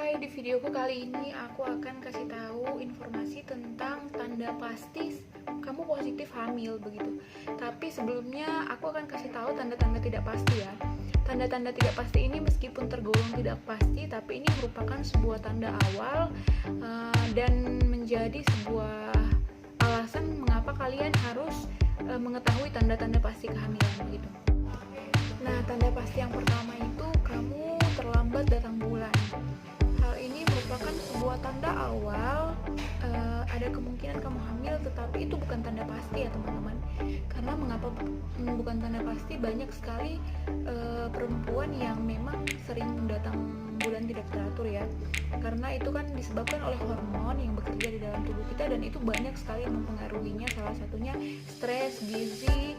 Hai, di videoku kali ini aku akan kasih tahu informasi tentang tanda pasti kamu positif hamil begitu. Tapi sebelumnya aku akan kasih tahu tanda-tanda tidak pasti ya. Tanda-tanda tidak pasti ini meskipun tergolong tidak pasti, tapi ini merupakan sebuah tanda awal dan menjadi sebuah alasan mengapa kalian harus mengetahui tanda-tanda pasti kehamilan begitu. Nah, tanda pasti yang pertama itu kamu terlambat datang bulan. Hal ini merupakan sebuah tanda awal ada kemungkinan kamu hamil, tetapi itu bukan tanda pasti ya teman-teman. Karena mengapa bukan tanda pasti? Banyak sekali perempuan yang memang sering datang bulan tidak teratur ya. Karena itu kan disebabkan oleh hormon yang bekerja di dalam tubuh kita, dan itu banyak sekali yang mempengaruhinya. Salah satunya stres, gizi,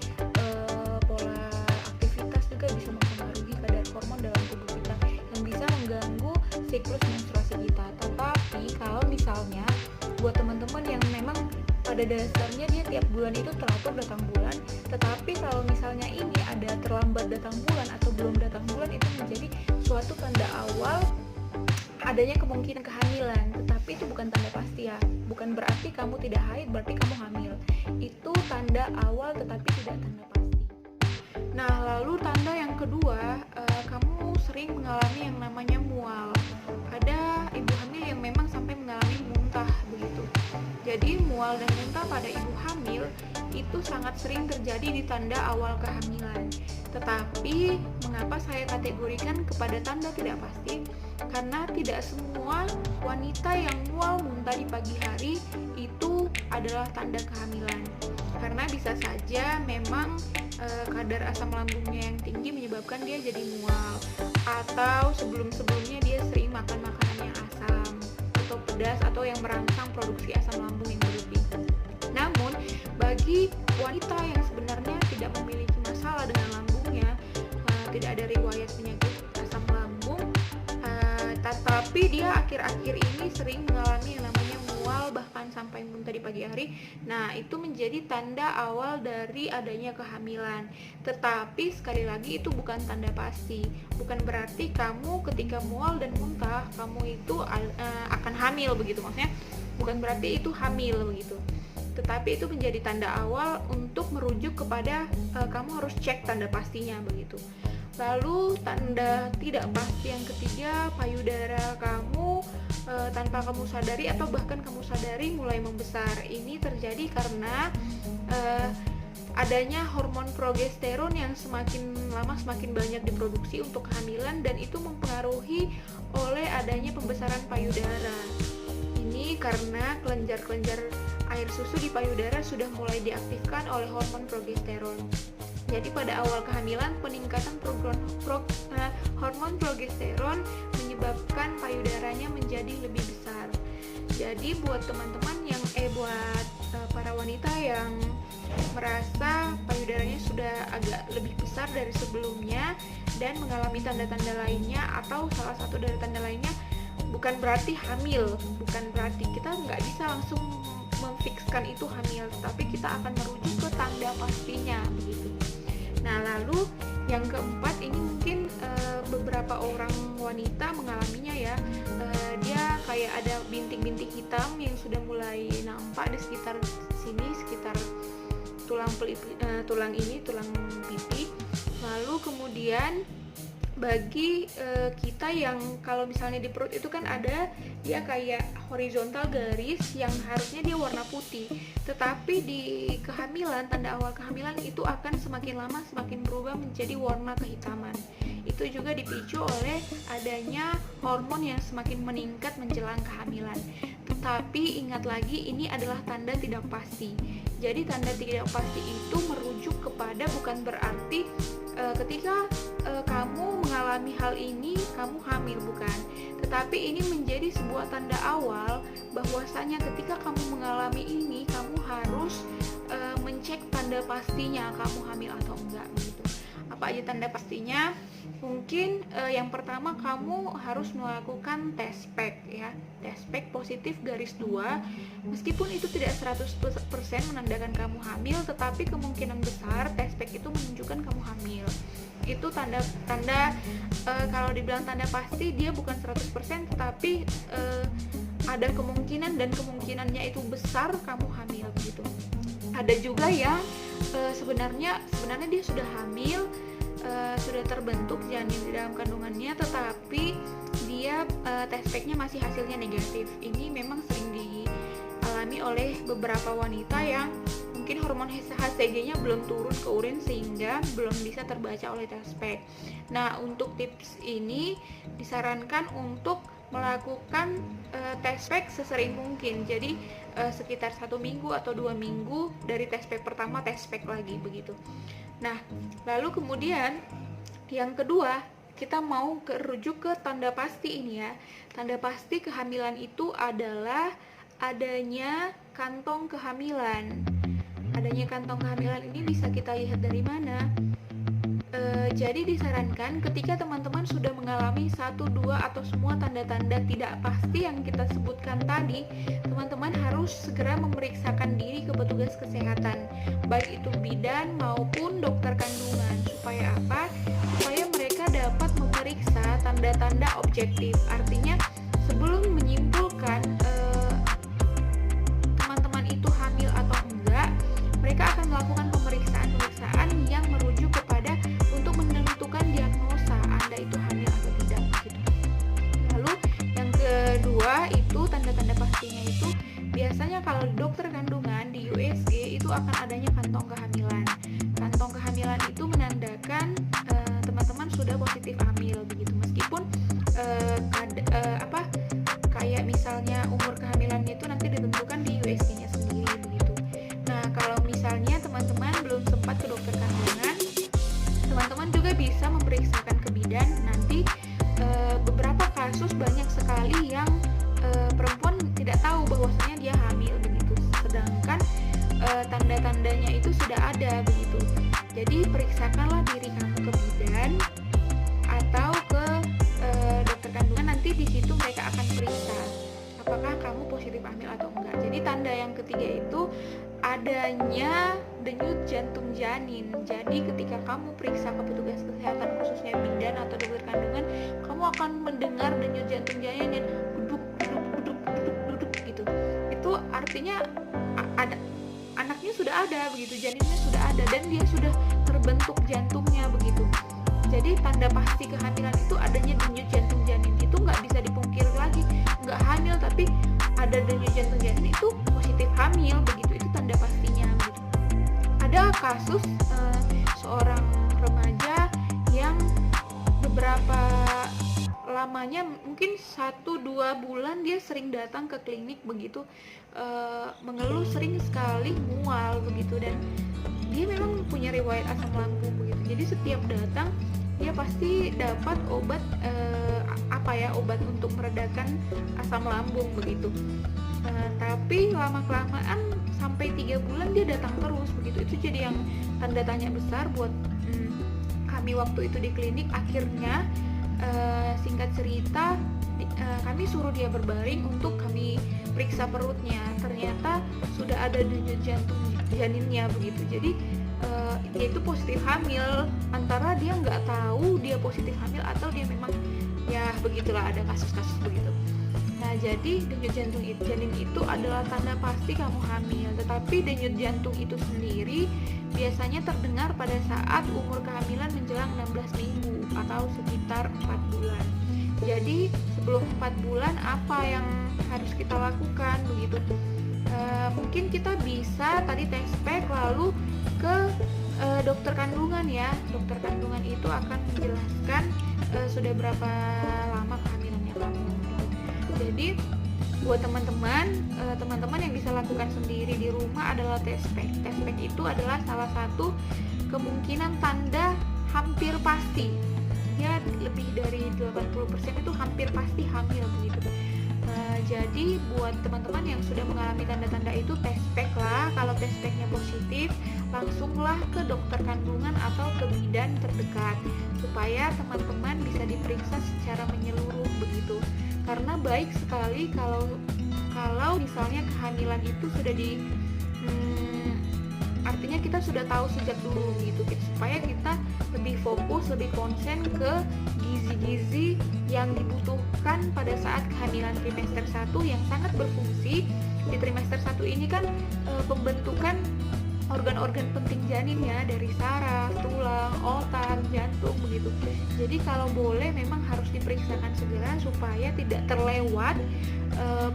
pola aktivitas juga bisa mempengaruhi kadar hormon dalam tubuh kita yang bisa mengganggu siklus menstruasi kita. Tetapi kalau misalnya buat teman-teman yang memang pada dasarnya dia tiap bulan itu teratur datang bulan, tetapi kalau misalnya ini ada terlambat datang bulan atau belum datang bulan, itu menjadi suatu tanda awal adanya kemungkinan kehamilan. Tetapi itu bukan tanda pasti ya, bukan berarti kamu tidak haid berarti kamu hamil. Itu tanda awal tetapi tidak tanda pasti. Nah, lalu tanda yang kedua, kamu sering mengalami yang namanya mual. Ada ibu hamil yang memang sampai mengalami muntah begitu. Jadi mual dan muntah pada ibu hamil itu sangat sering terjadi di tanda awal kehamilan. Tetapi mengapa saya kategorikan kepada tanda tidak pasti? Karena tidak semua wanita yang mual muntah di pagi hari itu adalah tanda kehamilan. Karena bisa saja memang kadar asam lambungnya yang tinggi menyebabkan dia jadi mual, atau sebelum-sebelumnya dia sering makan makanan yang asam atau pedas atau yang merangsang produksi asam lambung yang berlebih. Namun bagi wanita yang sebenarnya tidak memiliki masalah dengan lambungnya, tidak ada riwayat penyakit asam lambung, tetapi dia akhir-akhir ini sering mengalami yang namanya mual bahkan sampai muntah di pagi hari. Nah, itu menjadi tanda awal dari adanya kehamilan. Tetapi sekali lagi itu bukan tanda pasti. Bukan berarti kamu ketika mual dan muntah kamu itu akan hamil begitu. Maksudnya bukan berarti itu hamil begitu. Tetapi itu menjadi tanda awal untuk merujuk kepada kamu harus cek tanda pastinya begitu. Lalu tanda tidak pasti yang ketiga, payudara kamu tanpa kamu sadari atau bahkan kamu sadari mulai membesar. Ini terjadi karena adanya hormon progesteron yang semakin lama semakin banyak diproduksi untuk kehamilan, dan itu mempengaruhi oleh adanya pembesaran payudara. Ini karena kelenjar-kelenjar air susu di payudara sudah mulai diaktifkan oleh hormon progesteron. Jadi pada awal kehamilan peningkatan hormon progesteron menyebabkan payudaranya menjadi lebih besar. Jadi buat teman-teman yang buat para wanita yang merasa payudaranya sudah agak lebih besar dari sebelumnya dan mengalami tanda-tanda lainnya atau salah satu dari tanda lainnya, bukan berarti hamil, bukan berarti kita nggak bisa langsung memfikskan itu hamil, tapi kita akan merujuk ke tanda pastinya begitu. Nah, lalu yang keempat ini mungkin beberapa orang wanita mengalaminya ya, dia kayak ada bintik-bintik hitam yang sudah mulai nampak di sekitar sini, sekitar tulang pipi. Lalu kemudian bagi kita yang kalau misalnya di perut itu kan ada dia kayak horizontal garis yang harusnya dia warna putih, tetapi di kehamilan, tanda awal kehamilan itu akan semakin lama semakin berubah menjadi warna kehitaman. Itu juga dipicu oleh adanya hormon yang semakin meningkat menjelang kehamilan. Tetapi ingat lagi, ini adalah tanda tidak pasti. Jadi tanda tidak pasti itu merujuk kepada, bukan berarti ketika kamu mengalami hal ini kamu hamil, bukan. Tetapi ini menjadi sebuah tanda awal bahwasanya ketika kamu mengalami ini kamu harus mencek tanda pastinya kamu hamil atau enggak begitu. Apa aja tanda pastinya? Mungkin yang pertama kamu harus melakukan tes pack ya. Tes pack positif -2. Meskipun itu tidak 100% menandakan kamu hamil, tetapi kemungkinan besar tes pack itu menunjukkan kamu hamil. Itu tanda-tanda kalau dibilang tanda pasti dia bukan 100%, tetapi ada kemungkinan dan kemungkinannya itu besar kamu hamil begitu. Ada juga yang sebenarnya dia sudah hamil, sudah terbentuk janin di dalam kandungannya, tetapi dia tes packnya masih hasilnya negatif. Ini memang sering dialami oleh beberapa wanita yang mungkin hormon HCG-nya belum turun ke urin sehingga belum bisa terbaca oleh tes pack. Nah, untuk tips ini disarankan untuk melakukan tes pack sesering mungkin. Jadi sekitar 1 minggu atau 2 minggu dari tes pack pertama tes pack lagi begitu. Nah, lalu kemudian yang kedua, kita mau rujuk ke tanda pasti ini ya. Tanda pasti kehamilan itu adalah adanya kantong kehamilan. Adanya kantong kehamilan ini bisa kita lihat dari mana? Jadi disarankan ketika teman-teman sudah mengalami 1, 2 atau semua tanda-tanda tidak pasti yang kita sebutkan tadi, teman-teman harus segera memeriksakan diri ke petugas kesehatan, baik itu bidan maupun dokter kandungan. Supaya apa? Supaya mereka dapat memeriksa tanda-tanda objektif. Artinya sebelum menyimpulkan teman-teman itu hamil atau enggak, mereka akan melakukan pemeriksaan yang merujuk kepada untuk menentukan diagnosa Anda itu hamil atau tidak gitu. Lalu yang kedua itu tanda-tanda pastinya itu biasanya kalau dokter kandungan di USG itu akan adanya kantong kehamilan. Kantong kehamilan itu menandakan teman-teman sudah positif hamil begitu. Meskipun kayak misalnya umur kehamilannya itu nanti ditentukan di USG-nya sendiri begitu. Nah, kalau misalnya teman-teman belum sempat ke dokter kandungan, teman-teman juga bisa memeriksakan ke bidan. Nanti beberapa kasus banyak sekali yang perempuan tidak tahu bahwasanya dia hamil begitu, sedangkan tanda-tandanya itu sudah ada begitu. Jadi periksakanlah diri kamu ke bidan atau ke dokter kandungan. Nanti di situ mereka akan periksa apakah kamu positif hamil atau enggak. Jadi tanda yang ketiga itu adanya denyut jantung janin. Jadi ketika kamu periksa ke petugas kesehatan khususnya bidan atau dokter kandungan, kamu akan mendengar denyut jantung janin yang duduk gitu. Itu artinya ada anaknya sudah ada begitu, janinnya sudah ada dan dia sudah terbentuk jantungnya begitu. Jadi tanda pasti kehamilan itu adanya denyut jantung janin. Itu nggak bisa dipungkiri lagi, nggak hamil tapi ada denyut jantung janin itu positif hamil begitu. Itu tanda pastinya begitu. Ada kasus seorang remaja yang beberapa lamanya mungkin 1-2 bulan dia sering datang ke klinik begitu, mengeluh sering sekali mual begitu, dan dia memang punya riwayat asam lambung begitu. Jadi setiap datang dia pasti dapat obat obat untuk meredakan asam lambung begitu. Tapi lama-kelamaan sampai 3 bulan dia datang terus begitu. Itu jadi yang tanda tanya besar buat kami waktu itu di klinik. Akhirnya singkat cerita kami suruh dia berbaring untuk kami periksa perutnya. Ternyata sudah ada denyut jantung janinnya begitu. Jadi dia itu positif hamil, antara dia nggak tahu dia positif hamil atau dia memang ya begitulah, ada kasus-kasus begitu. Nah, jadi denyut jantung janin itu adalah tanda pasti kamu hamil. Tetapi denyut jantung itu sendiri biasanya terdengar pada saat umur kehamilan menjelang 16 minggu atau sekitar 4 bulan. Jadi sebelum 4 bulan apa yang harus kita lakukan begitu? Mungkin kita bisa tadi tes pack lalu ke dokter kandungan ya. Dokter kandungan itu akan menjelaskan sudah berapa lama kehamilannya kamu. Jadi buat teman-teman yang bisa lakukan sendiri di rumah adalah tes pack. Tes pack itu adalah salah satu kemungkinan tanda hampir pasti. Ya lebih dari 80% itu hampir pasti hamil begitu. Jadi buat teman-teman yang sudah mengalami tanda-tanda itu, tes pack lah. Kalau tes packnya positif, langsunglah ke dokter kandungan atau ke bidan terdekat supaya teman-teman bisa diperiksa secara menyeluruh begitu. Karena baik sekali kalau misalnya kehamilan itu sudah artinya kita sudah tahu sejak dulu gitu, supaya kita lebih fokus, lebih konsen ke gizi-gizi yang dibutuhkan pada saat kehamilan trimester 1 yang sangat berfungsi. Di trimester 1 ini kan pembentukan organ-organ penting janin ya, dari saraf, tulang, otak, jantung begitu. Jadi kalau boleh memang harus diperiksakan segera supaya tidak terlewat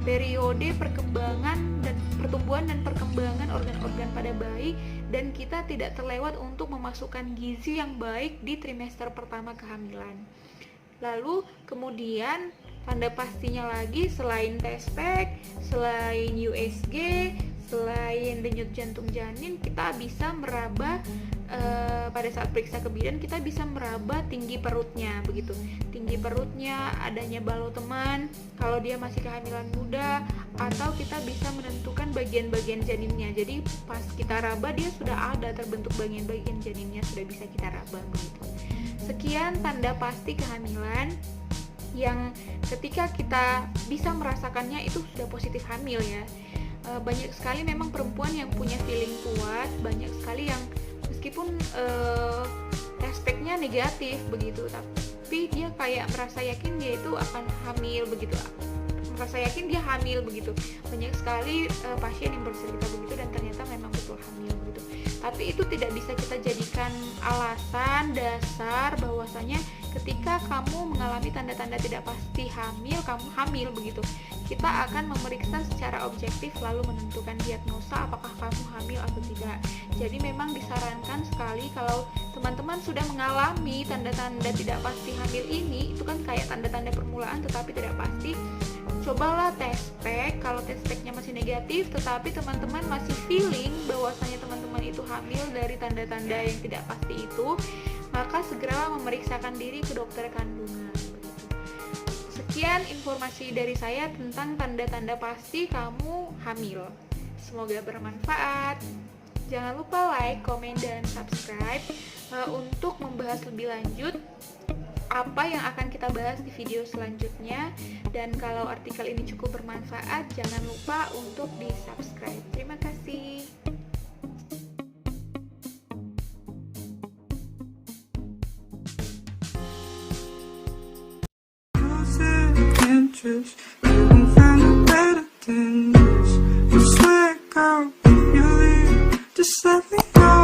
periode perkembangan dan pertumbuhan dan perkembangan organ-organ pada bayi, dan kita tidak terlewat untuk memasukkan gizi yang baik di trimester pertama kehamilan. Lalu kemudian tanda pastinya lagi, selain tes pack, selain USG, selain denyut jantung janin, kita bisa meraba pada saat periksa ke bidan, kita bisa meraba tinggi perutnya begitu. Tinggi perutnya, adanya baloteman kalau dia masih kehamilan muda, atau kita bisa menentukan bagian-bagian janinnya. Jadi pas kita raba dia sudah ada terbentuk bagian-bagian janinnya, sudah bisa kita raba begitu. Sekian tanda pasti kehamilan yang ketika kita bisa merasakannya itu sudah positif hamil ya. Banyak sekali memang perempuan yang punya feeling kuat, banyak sekali yang meskipun aspeknya negatif begitu, tapi dia kayak merasa yakin dia itu akan hamil begitu, merasa yakin dia hamil begitu. Banyak sekali pasien yang bercerita begitu dan ternyata memang betul hamil begitu. Tapi itu tidak bisa kita jadikan alasan dasar bahwasanya ketika kamu mengalami tanda-tanda tidak pasti hamil, kamu hamil begitu. Kita akan memeriksa secara objektif lalu menentukan diagnosa apakah kamu hamil atau tidak. Jadi memang disarankan sekali kalau teman-teman sudah mengalami tanda-tanda tidak pasti hamil ini, itu kan kayak tanda-tanda permulaan tetapi tidak pasti, cobalah tes pack. Kalau tes packnya masih negatif tetapi teman-teman masih feeling bahwasanya teman-teman itu hamil dari tanda-tanda yang tidak pasti itu, maka segera memeriksakan diri ke dokter kandungan. Sekian informasi dari saya tentang tanda-tanda pasti kamu hamil. Semoga bermanfaat. Jangan lupa like, komen, dan subscribe untuk membahas lebih lanjut apa yang akan kita bahas di video selanjutnya. Dan kalau artikel ini cukup bermanfaat, jangan lupa untuk di subscribe. Terima kasih. Couldn't find a better than this. I swear, girl, if you leave, just let me know.